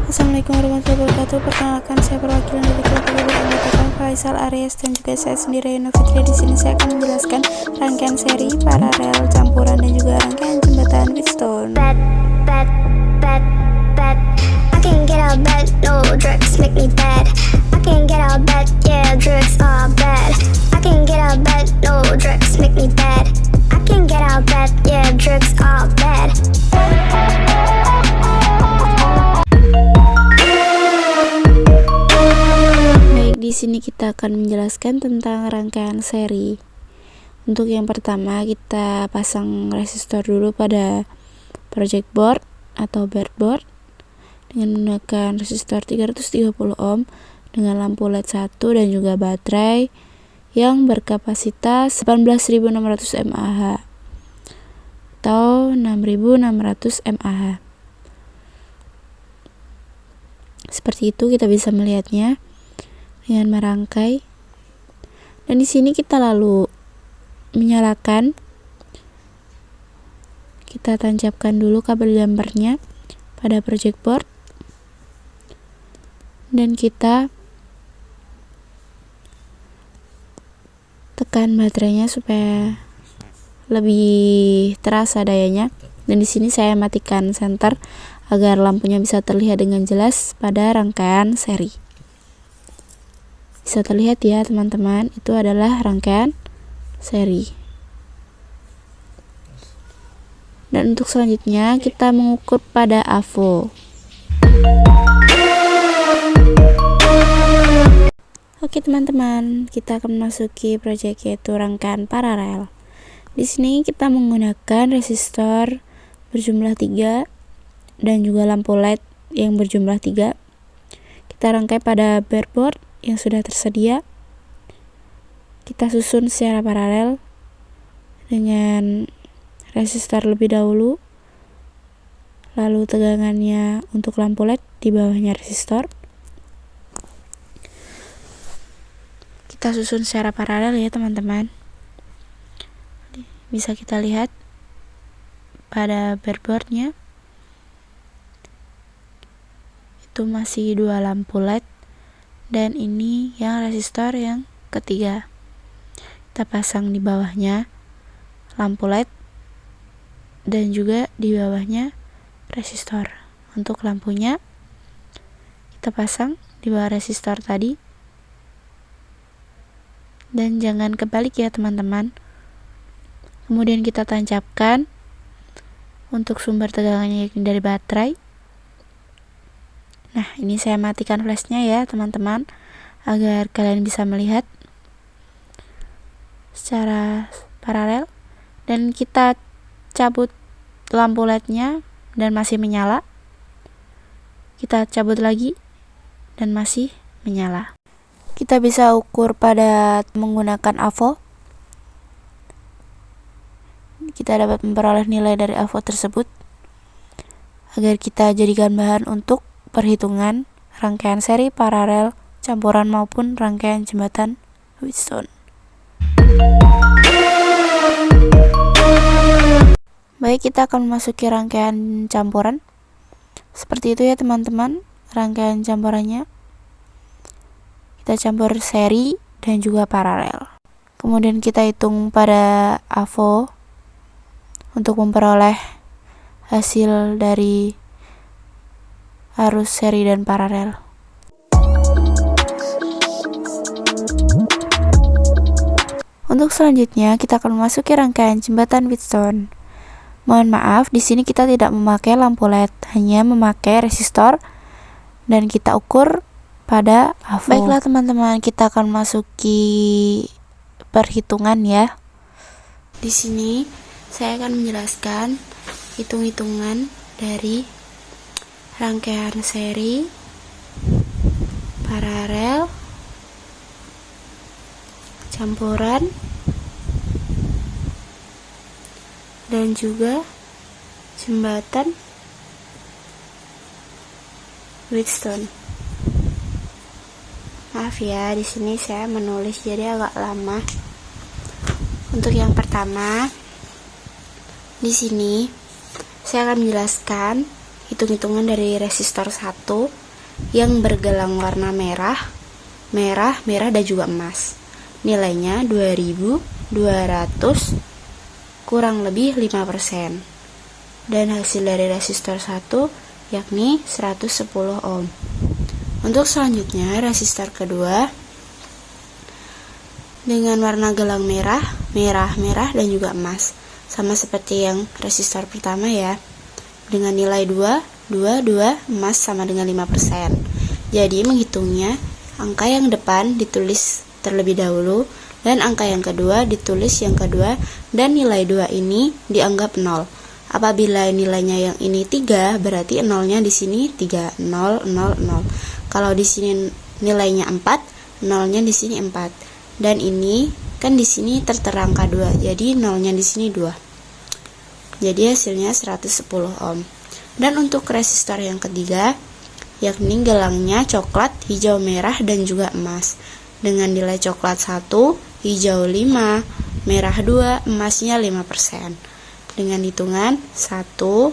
Assalamualaikum warahmatullahi wabarakatuh. Perkenalkan, saya perwakilan dari kelompok ibu anggotakan Faisal Aries dan juga saya sendiri Ayana Fitri. Di sini saya akan menjelaskan rangkaian seri, paralel, campuran dan juga rangkaian jembatan Wheatstone. I can't get out of bed, no drugs make me bad. I can't get out of bed, yeah, drugs are bad. I can't get out of bed, no drugs make me bad. I can't get out of bed, yeah, drugs are bad. Di sini kita akan menjelaskan tentang rangkaian seri. Untuk yang pertama, kita pasang resistor dulu pada project board atau breadboard dengan menggunakan resistor 330 ohm dengan lampu LED 1 dan juga baterai yang berkapasitas 18.600 mAh atau 6.600 mAh. Seperti itu kita bisa melihatnya dengan merangkai. Dan di sini kita lalu menyalakan. Kita tancapkan dulu kabel jumpernya pada project board dan kita tekan baterainya supaya lebih terasa dayanya. Dan di sini saya matikan senter agar lampunya bisa terlihat dengan jelas pada rangkaian seri. Bisa terlihat ya teman-teman, itu adalah rangkaian seri. Dan untuk selanjutnya kita mengukur pada AVO. Oke teman-teman, kita akan memasuki proyek yaitu rangkaian paralel. Di sini kita menggunakan resistor berjumlah 3 dan juga lampu LED yang berjumlah 3. Kita rangkai pada breadboard yang sudah tersedia. Kita susun secara paralel dengan resistor lebih dahulu, lalu tegangannya untuk lampu LED di bawahnya resistor. Kita susun secara paralel ya teman-teman. Bisa kita lihat pada breadboardnya itu masih 2 lampu LED. Dan ini yang resistor yang ketiga. Kita pasang di bawahnya lampu LED dan juga di bawahnya resistor. Untuk lampunya kita pasang di bawah resistor tadi. Dan jangan kebalik ya teman-teman. Kemudian kita tancapkan untuk sumber tegangannya dari baterai. Nah, ini saya matikan flashnya ya teman-teman, agar kalian bisa melihat secara paralel. Dan kita cabut lampu LED-nya dan masih menyala. Kita cabut lagi dan masih menyala. Kita bisa ukur pada menggunakan AVO. Kita dapat memperoleh nilai dari AVO tersebut agar kita jadikan bahan untuk perhitungan rangkaian seri, paralel, campuran maupun rangkaian jembatan Wheatstone. Baik, kita akan memasuki rangkaian campuran. Seperti itu ya teman-teman, rangkaian campurannya. Kita campur seri dan juga paralel. Kemudian kita hitung pada AVO untuk memperoleh hasil dari arus seri dan paralel. Untuk selanjutnya kita akan memasuki rangkaian jembatan Wheatstone. Mohon maaf, di sini kita tidak memakai lampu LED, hanya memakai resistor dan kita ukur pada AVO. Baiklah teman-teman, kita akan memasuki perhitungan ya. Di sini saya akan menjelaskan hitung-hitungan dari rangkaian seri, paralel, campuran, dan juga jembatan Wheatstone. Maaf ya, di sini saya menulis jadi agak lama. Untuk yang pertama, di sini saya akan menjelaskan hitung-hitungan dari resistor 1 yang bergelang warna merah, dan juga emas. Nilainya 2200 kurang lebih 5%. Dan hasil dari resistor 1 yakni 110 ohm. Untuk selanjutnya, resistor kedua dengan warna gelang merah, dan juga emas. Sama seperti yang resistor pertama ya. Dengan nilai 2, emas sama dengan 5%. Jadi menghitungnya, angka yang depan ditulis terlebih dahulu, dan angka yang kedua ditulis yang kedua, dan nilai 2 ini dianggap 0. Apabila nilainya yang ini 3, berarti nolnya di sini 3, 0, 0, 0. Kalau di sini nilainya 4, nolnya di sini 4. Dan ini kan di sini tertera angka 2, jadi nolnya di sini 2. Jadi hasilnya 110 ohm. Dan untuk resistor yang ketiga, yakni gelangnya coklat, hijau, merah, dan juga emas. Dengan nilai coklat 1, hijau 5, merah 2, emasnya 5%. Dengan hitungan 1,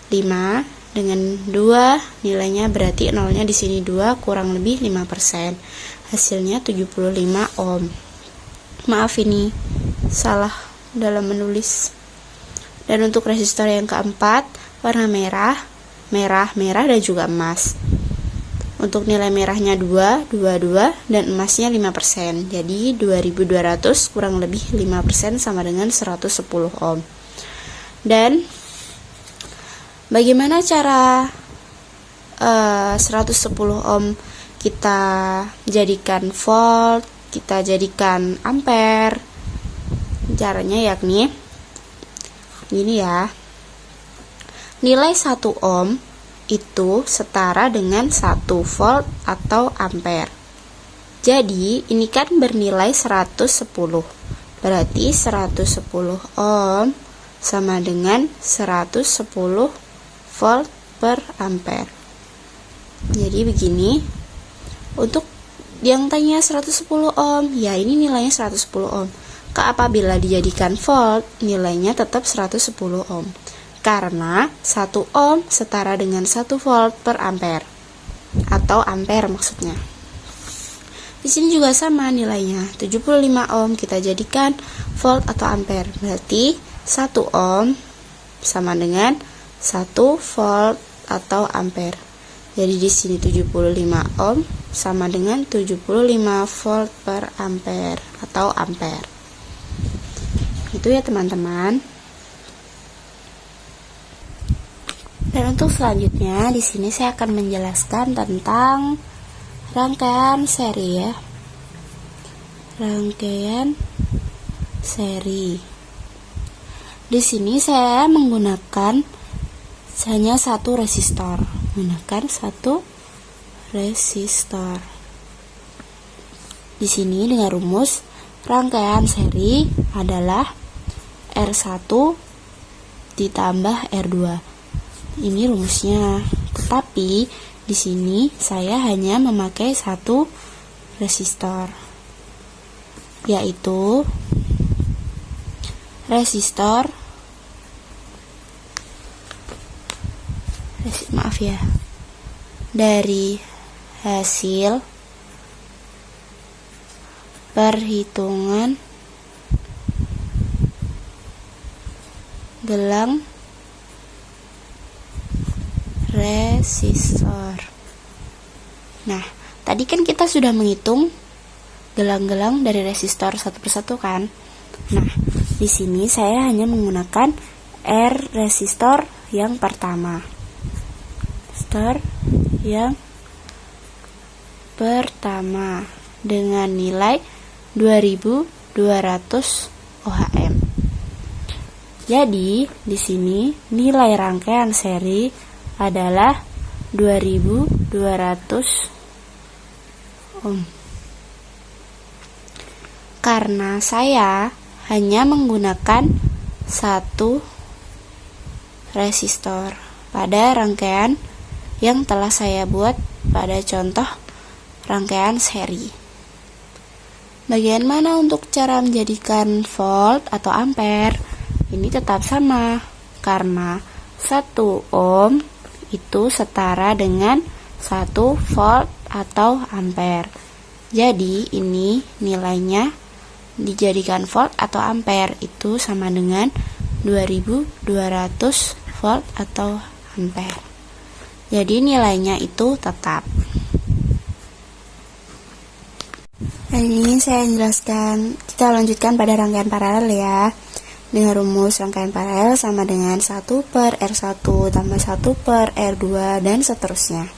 5, dengan 2 nilainya berarti nolnya di sini 2 kurang lebih 5%. Hasilnya 75 ohm. Maaf ini salah dalam menulis. Dan untuk resistor yang keempat, warna merah, dan juga emas. Untuk nilai merahnya 2, dan emasnya 5%. Jadi 2200 kurang lebih 5% sama dengan 110 ohm. Dan bagaimana cara 110 ohm kita jadikan volt, kita jadikan ampere? Caranya yakni gini ya. Nilai 1 ohm itu setara dengan 1 volt atau ampere. Jadi ini kan bernilai 110. Berarti 110 ohm sama dengan 110 volt per ampere. Jadi begini. Untuk yang tanya 110 ohm, ya ini nilainya 110 ohm. Apabila dijadikan volt, nilainya tetap 110 ohm. Karena 1 ohm setara dengan 1 volt per ampere, atau ampere maksudnya. Di sini juga sama nilainya, 75 ohm kita jadikan volt atau ampere. Berarti 1 ohm sama dengan 1 volt atau ampere. Jadi di sini 75 ohm sama dengan 75 volt per ampere atau ampere. Itu ya teman-teman. Dan untuk selanjutnya di sini saya akan menjelaskan tentang rangkaian seri ya. Rangkaian seri. Di sini saya menggunakan hanya satu resistor. Di sini dengan rumus rangkaian seri adalah R1 ditambah R2. Ini rumusnya. Tetapi di sini saya hanya memakai satu resistor, yaitu resistor dari hasil perhitungan gelang resistor. Nah, tadi kan kita sudah menghitung gelang-gelang dari resistor satu persatu kan? Nah, di sini saya hanya menggunakan R resistor yang pertama. Resistor yang pertama dengan nilai 2200 ohm. Jadi, di sini nilai rangkaian seri adalah 2200 ohm. Karena saya hanya menggunakan satu resistor pada rangkaian yang telah saya buat pada contoh rangkaian seri. Bagian mana untuk cara menjadikan volt atau ampere? Ini tetap sama, karena 1 ohm itu setara dengan 1 volt atau ampere. Jadi ini nilainya dijadikan volt atau ampere itu sama dengan 2200 volt atau ampere. Jadi nilainya itu tetap. Ini saya jelaskan, kita lanjutkan pada rangkaian paralel ya. Dengan rumus rangkaian paralel sama dengan 1 per R1 tambah 1 per R2 dan seterusnya.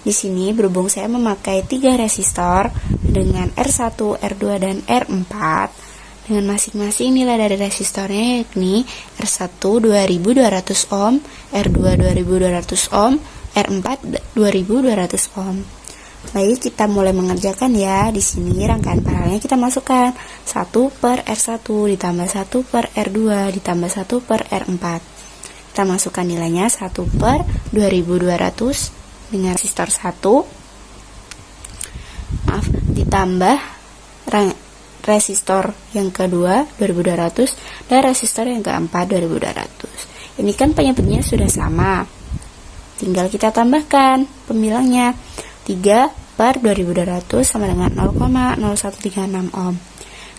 Di sini berhubung saya memakai 3 resistor dengan R1, R2 dan R4 dengan masing-masing nilai dari resistornya yakni R1 2200 ohm, R2 2200 ohm, R4 2200 ohm. Baik, kita mulai mengerjakan ya. Di sini rangkaian paralelnya kita masukkan 1 per R1 ditambah 1 per R2 ditambah 1 per R4. Kita masukkan nilainya 1 per 2200 dengan resistor 1 ditambah resistor yang kedua 2200 dan resistor yang keempat 2200. Ini kan penyebutnya sudah sama, tinggal kita tambahkan pembilangnya. 3 per 2200 sama dengan 0,0136 ohm.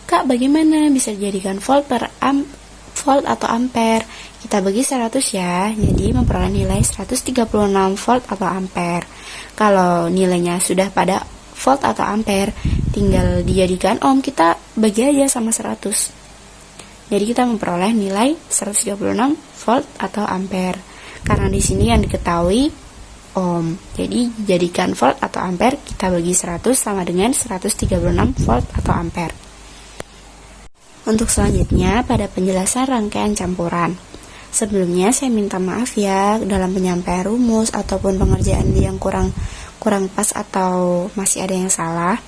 Kak, bagaimana bisa dijadikan volt atau ampere? Kita bagi 100 ya, jadi memperoleh nilai 136 volt atau ampere. Kalau nilainya sudah pada volt atau ampere, tinggal dijadikan ohm, kita bagi aja sama 100. Jadi kita memperoleh nilai 136 volt atau ampere. Karena di sini yang diketahui ohm. Jadi jadikan volt atau ampere, kita bagi 100 sama dengan 136 volt atau ampere. Untuk selanjutnya pada penjelasan rangkaian campuran. Sebelumnya saya minta maaf ya dalam penyampaian rumus ataupun pengerjaan yang kurang pas atau masih ada yang salah.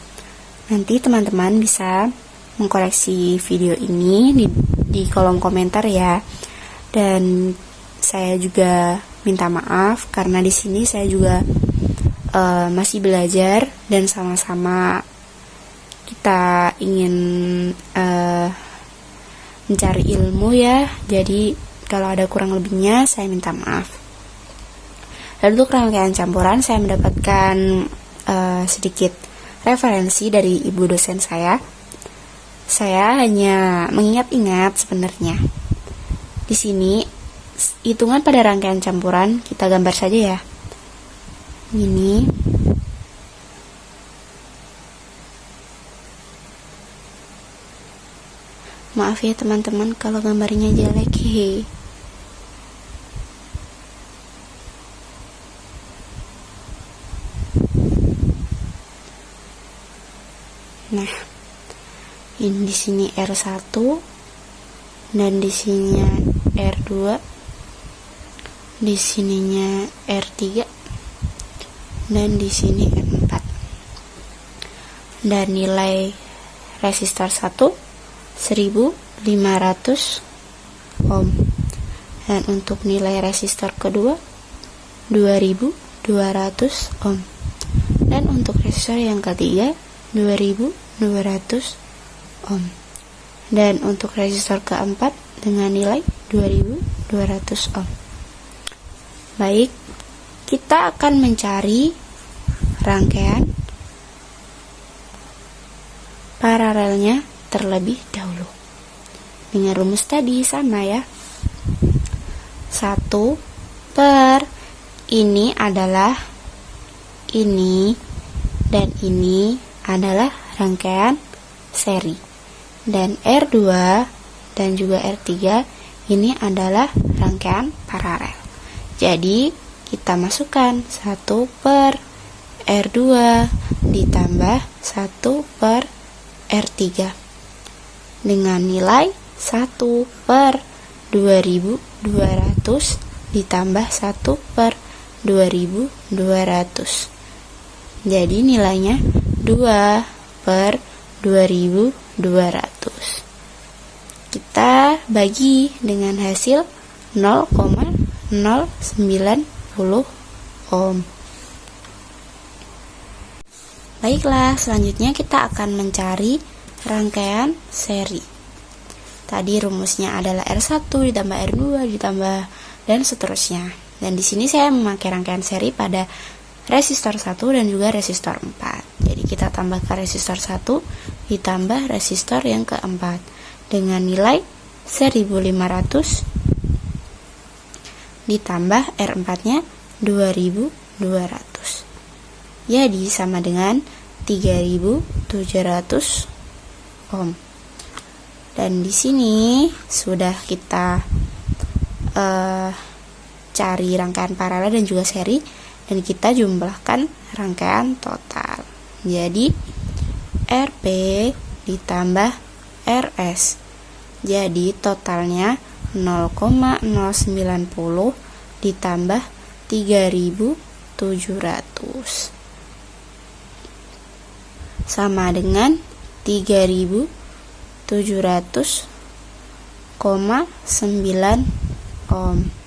Nanti teman-teman bisa mengkoreksi video ini di kolom komentar ya. Dan saya juga minta maaf karena di sini saya juga masih belajar dan sama-sama kita ingin mencari ilmu ya. Jadi kalau ada kurang lebihnya saya minta maaf. Lalu untuk rangkaian campuran saya mendapatkan sedikit referensi dari ibu dosen saya. Saya hanya mengingat-ingat sebenarnya. Di sini hitungan pada rangkaian campuran kita gambar saja ya. Ini maaf ya teman-teman kalau gambarnya jelek. Nah, ini di sini R1 dan di sininya R2. Di sininya R3 dan di sini R4. Dan nilai resistor 1 1500 ohm. Dan untuk nilai resistor kedua 2200 ohm. Dan untuk resistor yang ketiga 2200 ohm. Dan untuk resistor keempat dengan nilai 2200 ohm. Baik, kita akan mencari rangkaian paralelnya terlebih dahulu. Dengan rumus tadi sama ya. 1 per ini adalah ini dan ini adalah rangkaian seri. Dan R2 dan juga R3 ini adalah rangkaian paralel. Jadi kita masukkan 1 per R2 ditambah 1 per R3 dengan nilai 1 per 2200 ditambah 1 per 2200. Jadi nilainya 2 per 2200. Kita bagi dengan hasil 0,090 ohm. Baiklah, selanjutnya kita akan mencari rangkaian seri. Tadi rumusnya adalah R1 ditambah R2 ditambah dan seterusnya. Dan di sini saya memakai rangkaian seri pada resistor 1 dan juga resistor 4. Jadi kita tambahkan resistor 1 ditambah resistor yang keempat dengan nilai 1500 ditambah R4 nya 2200. Jadi sama dengan 3700 ohm. Dan di sini sudah kita cari rangkaian paralel dan juga seri, dan kita jumlahkan rangkaian total. Jadi RP ditambah RS, jadi totalnya 0,090 ditambah 3700 sama dengan 3700,9 ohm.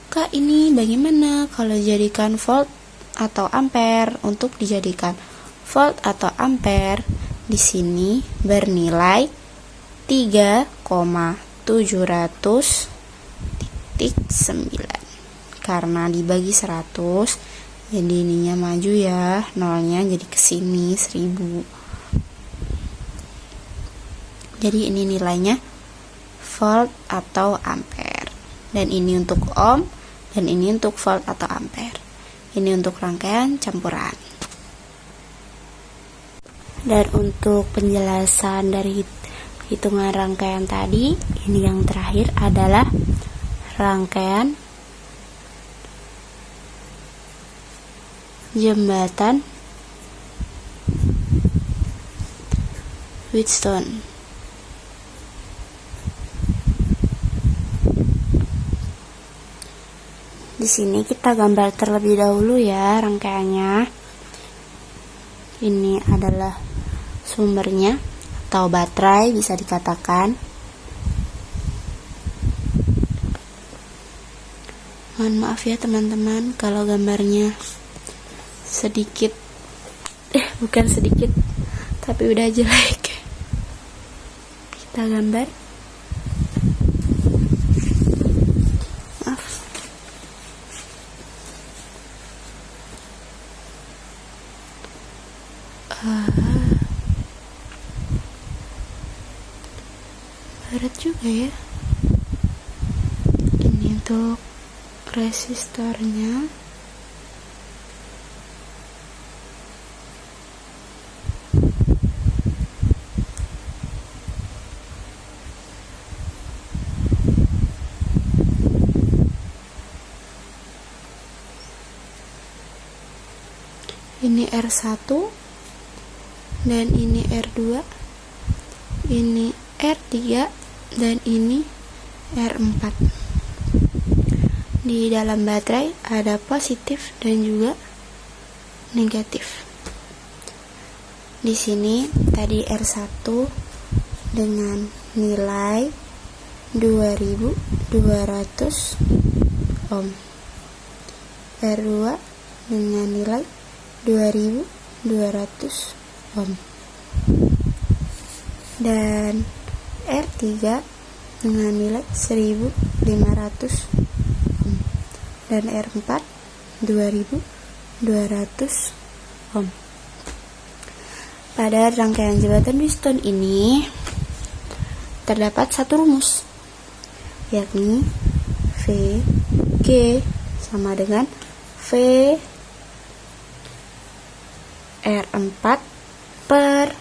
Kak, ini bagaimana kalau dijadikan volt atau ampere? Untuk dijadikan volt atau ampere di sini bernilai 3,700,9 karena dibagi 100, jadi ininya maju ya, nolnya jadi kesini 1000. Jadi ini nilainya volt atau ampere, dan ini untuk ohm, dan ini untuk volt atau ampere. Ini untuk rangkaian campuran. Dan untuk penjelasan dari hitungan rangkaian tadi, ini yang terakhir adalah rangkaian jembatan Wheatstone. Di sini kita gambar terlebih dahulu ya rangkaiannya. Ini adalah sumbernya atau baterai bisa dikatakan. Mohon maaf ya teman-teman kalau gambarnya sedikit, bukan sedikit, tapi udah jelek. Kita gambar. Maaf. Berat juga ya. Ini untuk resistornya. Ini R1 dan ini R2, ini R3 dan ini R4. Di dalam baterai ada positif dan juga negatif. Di sini tadi R1 dengan nilai 2200 ohm, R2 dengan nilai 2200 ohm, dan R3 dengan nilai 1500 ohm, dan R4 2200 ohm. Pada rangkaian jembatan Wheatstone ini terdapat satu rumus, yakni VG sama dengan V R4 per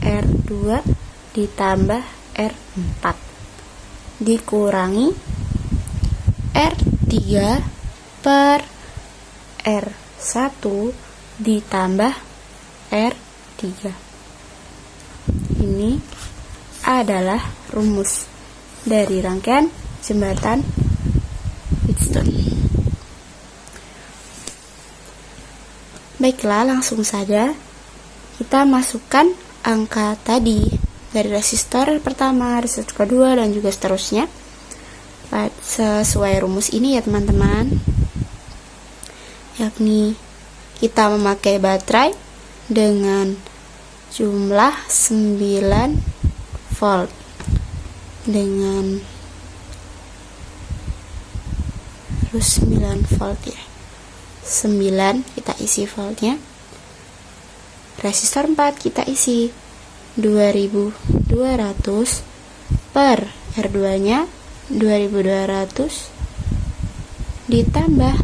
R2 ditambah R4 dikurangi R3 per R1 ditambah R3. Ini adalah rumus dari rangkaian jembatan Wheatstone. Baiklah, langsung saja kita masukkan angka tadi dari resistor pertama, resistor kedua, dan juga seterusnya sesuai rumus ini ya teman-teman, yakni kita memakai baterai dengan jumlah 9 volt dengan harus 9 volt ya. 9 kita isi voltnya. Resistor 4 kita isi 2200 per R2 nya 2200 ditambah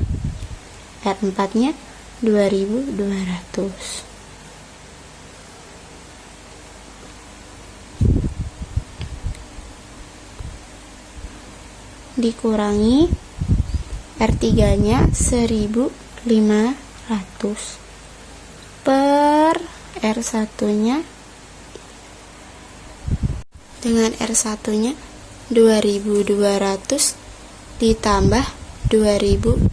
R4 nya 2200. Dikurangi R3 nya 1500 per R1 nya dengan R1 nya 2200 ditambah 2200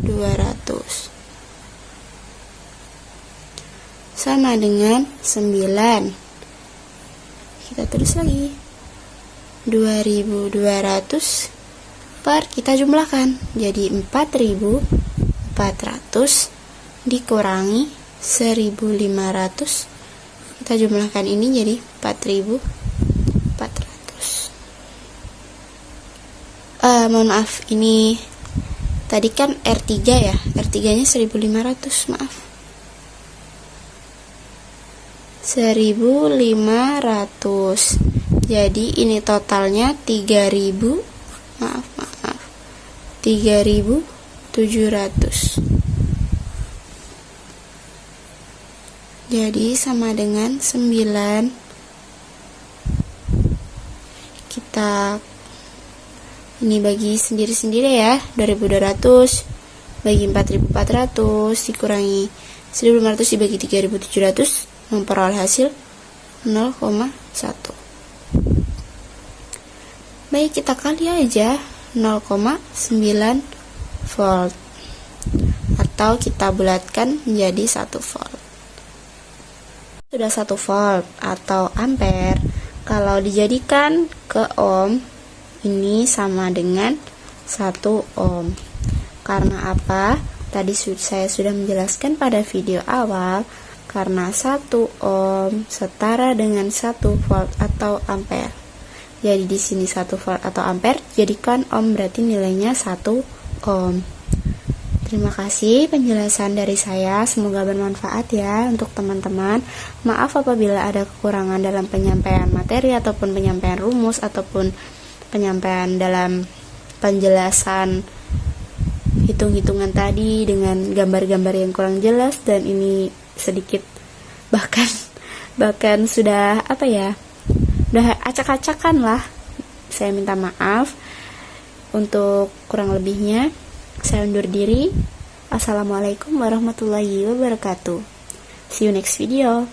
sama dengan 9. Kita tulis lagi 2200 per, kita jumlahkan jadi 4400 dikurangi 1500, kita jumlahkan ini jadi 4400. Mohon maaf, ini tadi kan R3 ya, R3 nya 1500, maaf, 1500. Jadi ini totalnya 3700. Jadi sama dengan 9. Kita ini bagi sendiri-sendiri ya. 2200 bagi 4400 dikurangi 1500 dibagi 3700 memperoleh hasil 0,1. Baik, kita kali aja 0,9 volt atau kita bulatkan menjadi 1 volt. Sudah 1 volt atau ampere, kalau dijadikan ke ohm ini sama dengan 1 ohm. Karena apa? Tadi saya sudah menjelaskan pada video awal, karena 1 ohm setara dengan 1 volt atau ampere. Jadi di sini 1 volt atau ampere, jadikan ohm berarti nilainya 1 ohm. Terima kasih penjelasan dari saya, semoga bermanfaat ya untuk teman-teman. Maaf apabila ada kekurangan dalam penyampaian materi ataupun penyampaian rumus ataupun penyampaian dalam penjelasan hitung-hitungan tadi dengan gambar-gambar yang kurang jelas dan ini sedikit bahkan sudah udah acak-acakan lah. Saya minta maaf untuk kurang lebihnya. Saya undur diri. Assalamualaikum warahmatullahi wabarakatuh. See you next video.